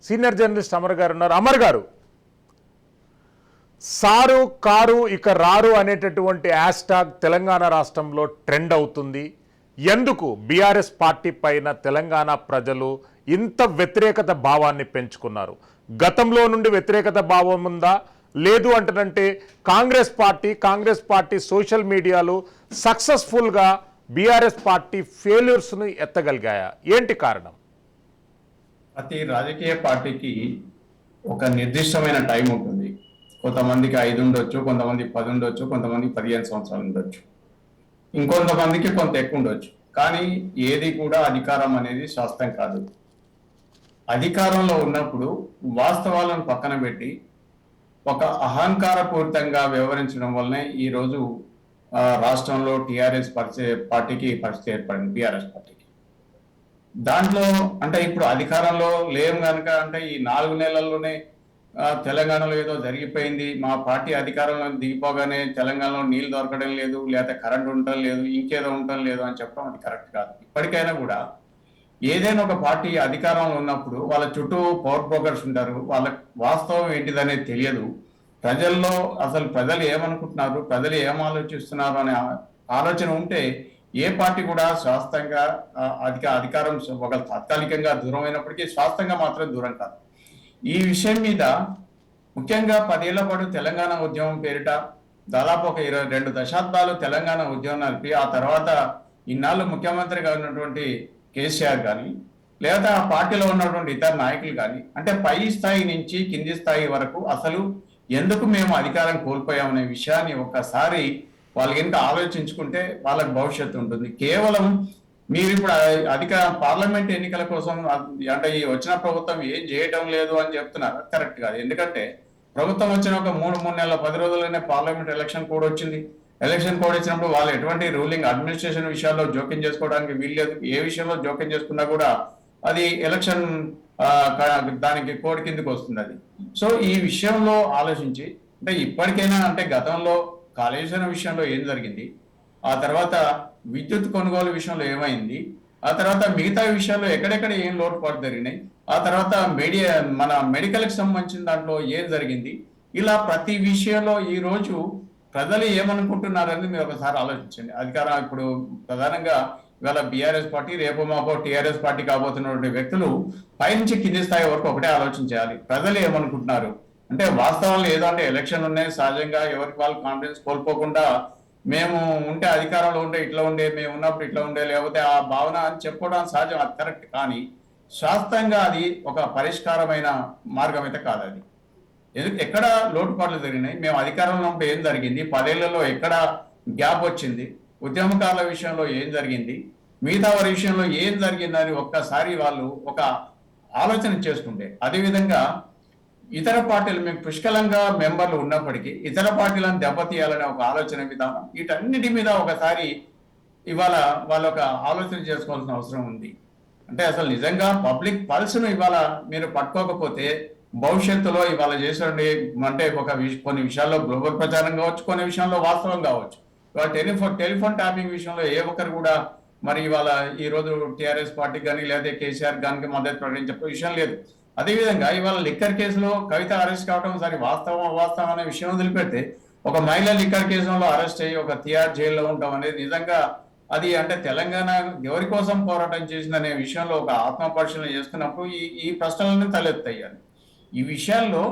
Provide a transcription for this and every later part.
Senior journalist Amar గారు ఉన్నారు. అమర్ గారు, సారు కారు ఇక రారు అనేటటువంటి హ్యాష్టాగ్ తెలంగాణ రాష్ట్రంలో ట్రెండ్ అవుతుంది. ఎందుకు బీఆర్ఎస్ పార్టీ పైన తెలంగాణ ప్రజలు ఇంత వ్యతిరేకత భావాన్ని పెంచుకున్నారు? గతంలో నుండి వ్యతిరేకత భావం ఉందా? లేదు అంటేనంటే కాంగ్రెస్ పార్టీ సోషల్ మీడియాలో సక్సెస్ఫుల్గా బీఆర్ఎస్ పార్టీ ఫెయిల్యూర్స్ను ఎత్తగలిగాయా? ఏంటి కారణం? ప్రతి రాజకీయ పార్టీకి ఒక నిర్దిష్టమైన టైం ఉంటుంది. కొంతమందికి 5 ఉండొచ్చు, కొంతమంది 10 ఉండొచ్చు, కొంతమంది 15 సంవత్సరాలు ఉండొచ్చు, ఇంకొంతమందికి కొంత ఎక్కువ ఉండొచ్చు. కానీ ఏది కూడా అధికారం అనేది శాస్త్రం కాదు. అధికారంలో ఉన్నప్పుడు వాస్తవాలను పక్కన పెట్టి ఒక అహంకారపూరితంగా వ్యవహరించడం వల్లనే ఈరోజు రాష్ట్రంలో టీఆర్ఎస్ పార్టీకి పరిస్థితి ఏర్పడింది. బీఆర్ఎస్ పార్టీకి దాంట్లో అంటే ఇప్పుడు అధికారంలో లేం కనుక అంటే ఈ 4 నెలల్లోనే తెలంగాణలో ఏదో జరిగిపోయింది, మా పార్టీ అధికారంలో దిగిపోగానే తెలంగాణలో నీళ్లు దొరకడం లేదు, లేకపోతే కరెంట్ ఉండటం లేదు, ఇంకేదో ఉండటం లేదు అని చెప్పడం అది కరెక్ట్ కాదు. ఇప్పటికైనా కూడా ఏదైనా ఒక పార్టీ అధికారంలో ఉన్నప్పుడు వాళ్ళ చుట్టూ పవర్ బ్రోకర్స్ ఉంటారు, వాళ్ళకి వాస్తవం ఏంటిదనేది తెలియదు. ప్రజల్లో అసలు ప్రజలు ఏమనుకుంటున్నారు, ప్రజలు ఏం ఆలోచిస్తున్నారు అనే ఆలోచన ఉంటే ఏ పార్టీ కూడా శాస్త్రంగా అధికారం ఒక తాత్కాలికంగా దూరం అయినప్పటికీ శాస్త్రంగా మాత్రం దూరం కాదు. ఈ విషయం మీద ముఖ్యంగా 10 ఏళ్ల పాటు తెలంగాణ ఉద్యమం పేరిట దాదాపు ఒక 22 దశాబ్దాలు తెలంగాణ ఉద్యమం నడిపి ఆ తర్వాత ఇన్నాళ్ళు ముఖ్యమంత్రిగా ఉన్నటువంటి కేసీఆర్ కానీ లేదా ఆ పార్టీలో ఉన్నటువంటి ఇతర నాయకులు కానీ అంటే పై స్థాయి నుంచి కింది స్థాయి వరకు అసలు ఎందుకు మేము అధికారం కోల్పోయామనే విషయాన్ని ఒక్కసారి వాళ్ళు కనుక ఆలోచించుకుంటే వాళ్ళకి భవిష్యత్తు ఉంటుంది. కేవలం మీరు ఇప్పుడు పార్లమెంట్ ఎన్నికల కోసం అంటే ఈ వచ్చిన ప్రభుత్వం ఏం చేయటం లేదు అని చెప్తున్నారు, కరెక్ట్ కాదు. ఎందుకంటే ప్రభుత్వం వచ్చిన ఒక 3 నెలల 10 రోజుల్లోనే పార్లమెంట్ ఎలక్షన్ కోడ్ వచ్చింది. ఎలక్షన్ కోడ్ వచ్చినప్పుడు వాళ్ళు ఎటువంటి రూలింగ్ అడ్మినిస్ట్రేషన్ విషయాల్లో జోక్యం చేసుకోవడానికి వీల్లేదు. ఏ విషయంలో జోక్యం చేసుకున్నా కూడా అది ఎలక్షన్ దానికి కోడ్ కిందకి వస్తుంది అది. సో ఈ విషయంలో ఆలోచించి అంటే ఇప్పటికైనా అంటే గతంలో కాళేశ్వరం విషయంలో ఏం జరిగింది, ఆ తర్వాత విద్యుత్ కొనుగోలు విషయంలో ఏమైంది, ఆ తర్వాత మిగతా విషయాల్లో ఎక్కడెక్కడ ఏం లోటుపాటు జరిగినాయి, ఆ తర్వాత మన మెడికల్కి సంబంధించిన దాంట్లో ఏం జరిగింది, ఇలా ప్రతి విషయంలో ఈ రోజు ప్రజలు ఏమనుకుంటున్నారని మీరు ఒకసారి ఆలోచించండి. అధికారం ఇప్పుడు ప్రధానంగా ఇవాళ బీఆర్ఎస్ పార్టీ రేపు మాపో టీఆర్ఎస్ పార్టీ కాబోతున్నటువంటి వ్యక్తులు పైనుంచి కింది స్థాయి వరకు ఒకటే ఆలోచించాలి. ప్రజలు ఏమనుకుంటున్నారు అంటే వాస్తవాలు ఏదో అంటే ఎలక్షన్ ఉన్నాయి, సహజంగా ఎవరికి వాళ్ళు కాన్ఫిడెన్స్ కోల్పోకుండా మేము ఉంటే అధికారంలో ఉంటే ఇట్లా ఉండే, మేము ఉన్నప్పుడు ఇట్లా ఉండే, లేకపోతే ఆ భావన అని చెప్పుకోవడం సహజం, అది కరెక్ట్. కానీ శాస్త్రంగా అది ఒక పరిష్కారమైన మార్గం అయితే కాదు. అది ఎక్కడ లోటుపాట్లు జరిగినాయి, మేము అధికారంలో ఉన్నప్పుడు ఏం జరిగింది, 10 ఏళ్లలో ఎక్కడ గ్యాప్ వచ్చింది, ఉద్యమకారుల విషయంలో ఏం జరిగింది, మిగతా వారి విషయంలో ఏం జరిగిందని ఒక్కసారి వాళ్ళు ఒక ఆలోచన చేసుకుంటే, అదేవిధంగా ఇతర పార్టీలు మేము పుష్కలంగా మెంబర్లు ఉన్నప్పటికీ ఇతర పార్టీలను దెబ్బతీయాలనే ఒక ఆలోచన విధానం, వీటన్నిటి మీద ఒకసారి ఇవాళ వాళ్ళు ఒక ఆలోచన చేసుకోవాల్సిన అవసరం ఉంది. అంటే అసలు నిజంగా పబ్లిక్ పల్స్ను ఇవాళ మీరు పట్టుకోకపోతే భవిష్యత్తులో ఇవాళ చేసండి అంటే కొన్ని విషయాల్లో గ్లోబల్ ప్రచారం కావచ్చు, కొన్ని విషయాల్లో వాస్తవం కావచ్చు. ఇవాళ టెలిఫోన్ ట్యాపింగ్ విషయంలో ఏ ఒక్కరు కూడా మరి ఇవాళ ఈ రోజు టీఆర్ఎస్ పార్టీ కానీ లేదా కేసీఆర్ గానికి మద్దతు ప్రకటించే విషయం లేదు. అదేవిధంగా ఇవాళ లిక్కర్ కేసులో కవిత అరెస్ట్ కావడం సరే వాస్తవం అవాస్తవం అనే విషయం వదిలిపెడితే ఒక మహిళ లిక్కర్ కేసులో అరెస్ట్ అయ్యి ఒక తిహార్ జైల్లో ఉండటం అనేది నిజంగా అది అంటే తెలంగాణ ఎవరి కోసం పోరాటం చేసిందనే విషయంలో ఒక ఆత్మ పరిశీలన చేస్తున్నప్పుడు ఈ ప్రశ్నలన్నీ తలెత్తాయి. ఈ విషయాల్లో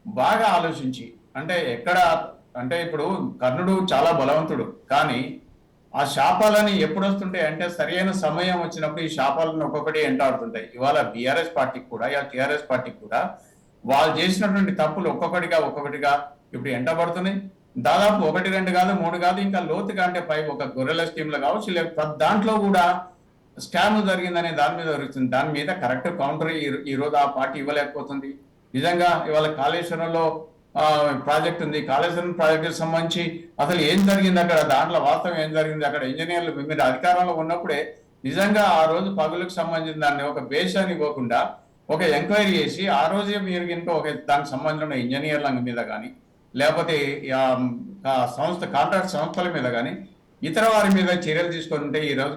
బాగా ఆలోచించి అంటే ఎక్కడ అంటే ఇప్పుడు కర్ణుడు చాలా బలవంతుడు, కానీ ఆ శాపాలని ఎప్పుడు వస్తుంటాయి అంటే సరైన సమయం వచ్చినప్పుడు ఈ శాపాలను ఒక్కొక్కటి ఎంటాడుతుంటాయి. ఇవాళ బీఆర్ఎస్ పార్టీకి కూడా టీఆర్ఎస్ పార్టీకి కూడా వాళ్ళు చేసినటువంటి తప్పులు ఒక్కొక్కటిగా ఇప్పుడు ఎంటబడుతున్నాయి. దాదాపు 1, 2 కాదు, 3 కాదు, ఇంకా లోతుగా అంటే పై ఒక గొర్రెల స్కీమ్లు కావచ్చు, లేకపోతే దాంట్లో కూడా స్కామ్ జరిగిందనే దాని మీద జరుగుతుంది. దాని మీద కరెక్ట్ కౌంటర్ ఈ రోజు ఆ పార్టీ ఇవ్వలేకపోతుంది. నిజంగా ఇవాళ కాళేశ్వరంలో ప్రాజెక్ట్ ఉంది, కాళేశ్వరం ప్రాజెక్టుకి సంబంధించి అసలు ఏం జరిగింది అక్కడ, దాంట్లో వాస్తవం ఏం జరిగింది, అక్కడ ఇంజనీర్లు మీరు అధికారంలో ఉన్నప్పుడే నిజంగా ఆ రోజు పగులకు సంబంధించిన దాన్ని ఒక బేసాన్ని ఇవ్వకుండా ఒక ఎంక్వైరీ చేసి ఆ రోజే మీరు కనుక దానికి సంబంధించిన ఇంజనీర్ల మీద కానీ లేకపోతే కాంట్రాక్ట్ సంస్థల మీద కానీ ఇతర వారి మీద చర్యలు తీసుకుంటే ఈరోజు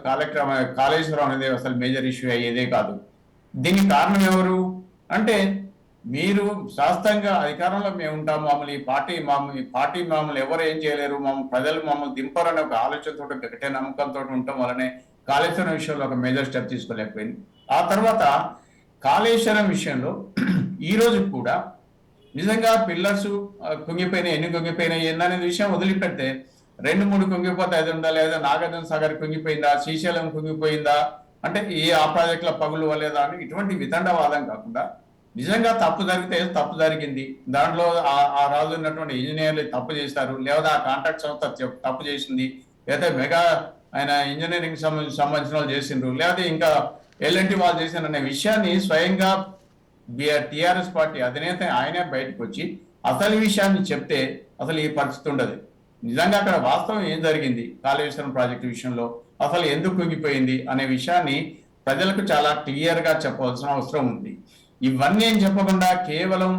కాళేశ్వరం అనేది అసలు మేజర్ ఇష్యూ అయ్యేదే కాదు. దీనికి కారణం ఎవరు? అంటే మీరు శాస్త్రంగా అధికారంలో మేము ఉంటాం, మమ్మల్ని ఈ పార్టీ మమ్మల్ని ఎవరు ఏం చేయలేరు, ప్రజలు మమ్మల్ని దింపరని ఒక ఆలోచనతో గట్టిగా నమ్మకంతో ఉండటం వల్లనే కాళేశ్వరం విషయంలో ఒక మేజర్ స్టెప్ తీసుకోలేకపోయింది. ఆ తర్వాత కాళేశ్వరం విషయంలో ఈ రోజు కూడా నిజంగా పిల్లర్స్ కుంగిపోయినాయి, ఎన్ని కుంగిపోయినాయి ఏందనే విషయం వదిలిపెడితే 2-3 కుంగిపోతే అది ఉందా, లేదా నాగార్జున సాగర్ కుంగిపోయిందా, శ్రీశైలం కుంగిపోయిందా, అంటే ఆ ప్రాజెక్టుల పగులు వల్లేదా అని ఇటువంటి వితండవాదం కాకుండా నిజంగా తప్పు జరిగితే తప్పు జరిగింది, దాంట్లో ఆ రాజు ఉన్నటువంటి ఇంజనీర్లు తప్పు చేశారు, లేదా ఆ కాంట్రాక్ట్ సంస్థ తప్పు చేసింది, లేదా మెగా ఆయన ఇంజనీరింగ్ సంబంధించిన వాళ్ళు చేసిండ్రు, లేదా ఇంకా ఎల్ఎన్టీ వాళ్ళు చేసిండ్రు అనే విషయాన్ని స్వయంగా టిఆర్ఎస్ పార్టీ అధినేత ఆయనే బయటకు వచ్చి అసలు విషయాన్ని చెప్తే అసలు ఈ పరిస్థితి ఉండదు. నిజంగా అక్కడ వాస్తవం ఏం జరిగింది కాళేశ్వరం ప్రాజెక్టు విషయంలో, అసలు ఎందుకు కుంగిపోయింది అనే విషయాన్ని ప్రజలకు చాలా క్లియర్ గా చెప్పవలసిన అవసరం ఉంది. ఇవన్నీ ఏం చెప్పకుండా కేవలం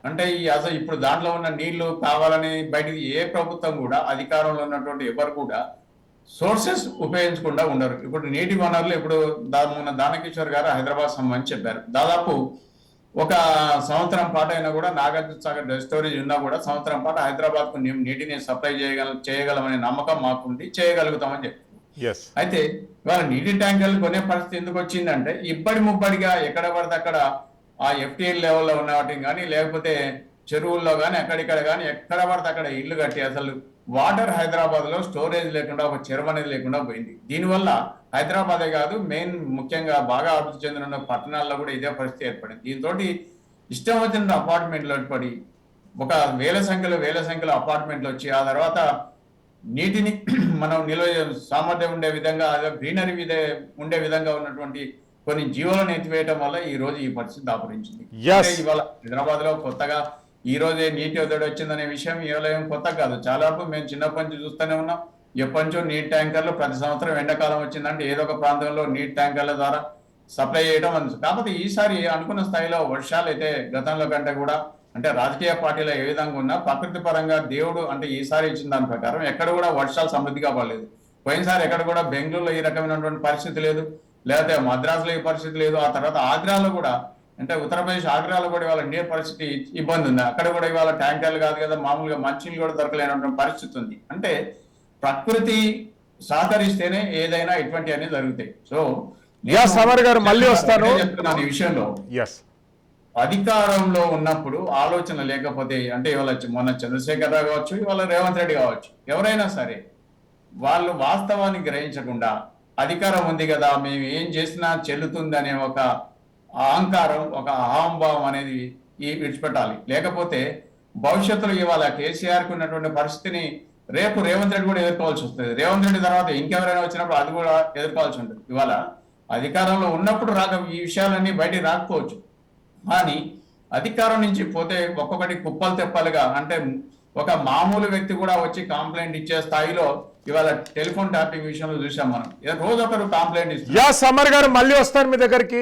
అంటే అసలు ఇప్పుడు దాంట్లో ఉన్న నీళ్లు కావాలని బయటికి ఏ ప్రభుత్వం కూడా అధికారంలో ఉన్నటువంటి ఎవరు కూడా సోర్సెస్ ఉపయోగించకుండా ఉండరు. ఇప్పుడు నీటి వనరులు ఇప్పుడు మొన్న దానకిషోర్ గారు హైదరాబాద్ సంబంధించి చెప్పారు, దాదాపు ఒక సంవత్సరం పాటు అయినా కూడా నాగార్జున సాగర్ స్టోరేజ్ ఉన్నా కూడా సంవత్సరం పాటు హైదరాబాద్ కు నీటిని సప్లై చేయగలమనే నమ్మకం మాకుంది, చేయగలుగుతామని చెప్పారు. అయితే ఇవాళ నీటి ట్యాంకర్లు కొనే పరిస్థితి ఎందుకు వచ్చిందంటే ఇబ్బడి ముబ్బడిగా ఎక్కడ పడితే అక్కడ ఆ ఎఫ్టీఎల్ లెవెల్లో ఉన్న వాటిని కానీ లేకపోతే చెరువుల్లో కానీ అక్కడిక్కడ కానీ ఎక్కడ పడితే అక్కడ ఇల్లు కట్టి అసలు వాటర్ హైదరాబాద్ లో స్టోరేజ్ లేకుండా ఒక చెరువు అనేది లేకుండా పోయింది. దీనివల్ల హైదరాబాదే కాదు మెయిన్ ముఖ్యంగా బాగా అభివృద్ధి చెందిన పట్టణాల్లో కూడా ఇదే పరిస్థితి ఏర్పడింది. దీంతో ఇష్టం వచ్చిన అపార్ట్మెంట్లు ఏర్పడి ఒక వేల సంఖ్యలో అపార్ట్మెంట్లు వచ్చి ఆ తర్వాత నీటిని మనం నిల్వ సామర్థ్యం ఉండే విధంగా గ్రీనరీ ఉండే విధంగా ఉన్నటువంటి కొన్ని జీవులను ఎత్తివేయటం వల్ల ఈ రోజు ఈ పరిస్థితి దాపురించింది. ఇవాళ హైదరాబాద్ లో కొత్తగా ఈ రోజే నీటి ఒత్తిడి వచ్చిందనే విషయం ఇవాళ ఏం కొత్త కాదు, చాలా మేము చిన్నప్పటి నుంచి చూస్తూనే ఉన్నాం. ఎప్పటి నుంచో నీటి ట్యాంకర్లు ప్రతి సంవత్సరం ఎండాకాలం వచ్చిందంటే ఏదో ఒక ప్రాంతంలో నీటి ట్యాంకర్ల ద్వారా సప్లై చేయడం అని. కాకపోతే ఈసారి అనుకున్న స్థాయిలో వర్షాలు అయితే గతంలో కంటే కూడా అంటే రాజకీయ పార్టీలో ఏ విధంగా ఉన్నా ప్రకృతి పరంగా దేవుడు అంటే ఈసారి ఇచ్చిన దాని ప్రకారం ఎక్కడ కూడా వర్షాలు సమృద్ధిగా పడలేదు. పోయినసారి ఎక్కడ కూడా బెంగళూరులో ఈ రకమైనటువంటి పరిస్థితి లేదు, లేకపోతే మద్రాసులో ఈ పరిస్థితి లేదు. ఆ తర్వాత ఆగ్రాలో కూడా అంటే ఉత్తరప్రదేశ్ ఆగ్రాలో కూడా ఇవాళ నీరు పరిస్థితి ఇబ్బంది ఉంది, అక్కడ కూడా ఇవాళ ట్యాంకర్లు కాదు కదా మామూలుగా మంచినీళ్ళు కూడా దొరకలేనటువంటి పరిస్థితి ఉంది. అంటే ప్రకృతి సహకరిస్తేనే ఏదైనా ఇటువంటి అన్ని జరుగుతాయి. సో సమర్ గారు మళ్ళీ వస్తాను చెప్తున్నాను ఈ విషయంలో. అధికారంలో ఉన్నప్పుడు ఆలోచన లేకపోతే అంటే ఇవాళ మొన్న చంద్రశేఖరరావు కావచ్చు, ఇవాళ రేవంత్ రెడ్డి కావచ్చు, ఎవరైనా సరే వాళ్ళు వాస్తవాన్ని గ్రహించకుండా అధికారం ఉంది కదా మేము ఏం చేసినా చెల్లుతుంది అనే ఒక అహంకారం ఒక అహంభావం అనేది విడిచిపెట్టాలి. లేకపోతే భవిష్యత్తులో ఇవాళ కేసీఆర్కి ఉన్నటువంటి పరిస్థితిని రేపు రేవంత్ రెడ్డి కూడా ఎదుర్కోవాల్సి వస్తుంది. రేవంత్ రెడ్డి తర్వాత ఇంకెవరైనా వచ్చినప్పుడు అది కూడా ఎదుర్కోవాల్సి ఉంటుంది. ఇవాళ అధికారంలో ఉన్నప్పుడు ఈ విషయాలన్నీ బయటికి రాకపోవచ్చు, కానీ అధికారం నుంచి పోతే ఒక్కొక్కటి కుప్పలు తెప్పలుగా అంటే ఒక మామూలు వ్యక్తి కూడా వచ్చి కంప్లైంట్ ఇచ్చే స్థాయిలో ఇవాళ టెలిఫోన్ ట్యాపింగ్ విషయంలో చూసాం మనం. రోజు ఒకరు కంప్లైంట్ ఇస్తారు. సమర్ గారు మళ్ళీ వస్తారు మీ దగ్గరికి.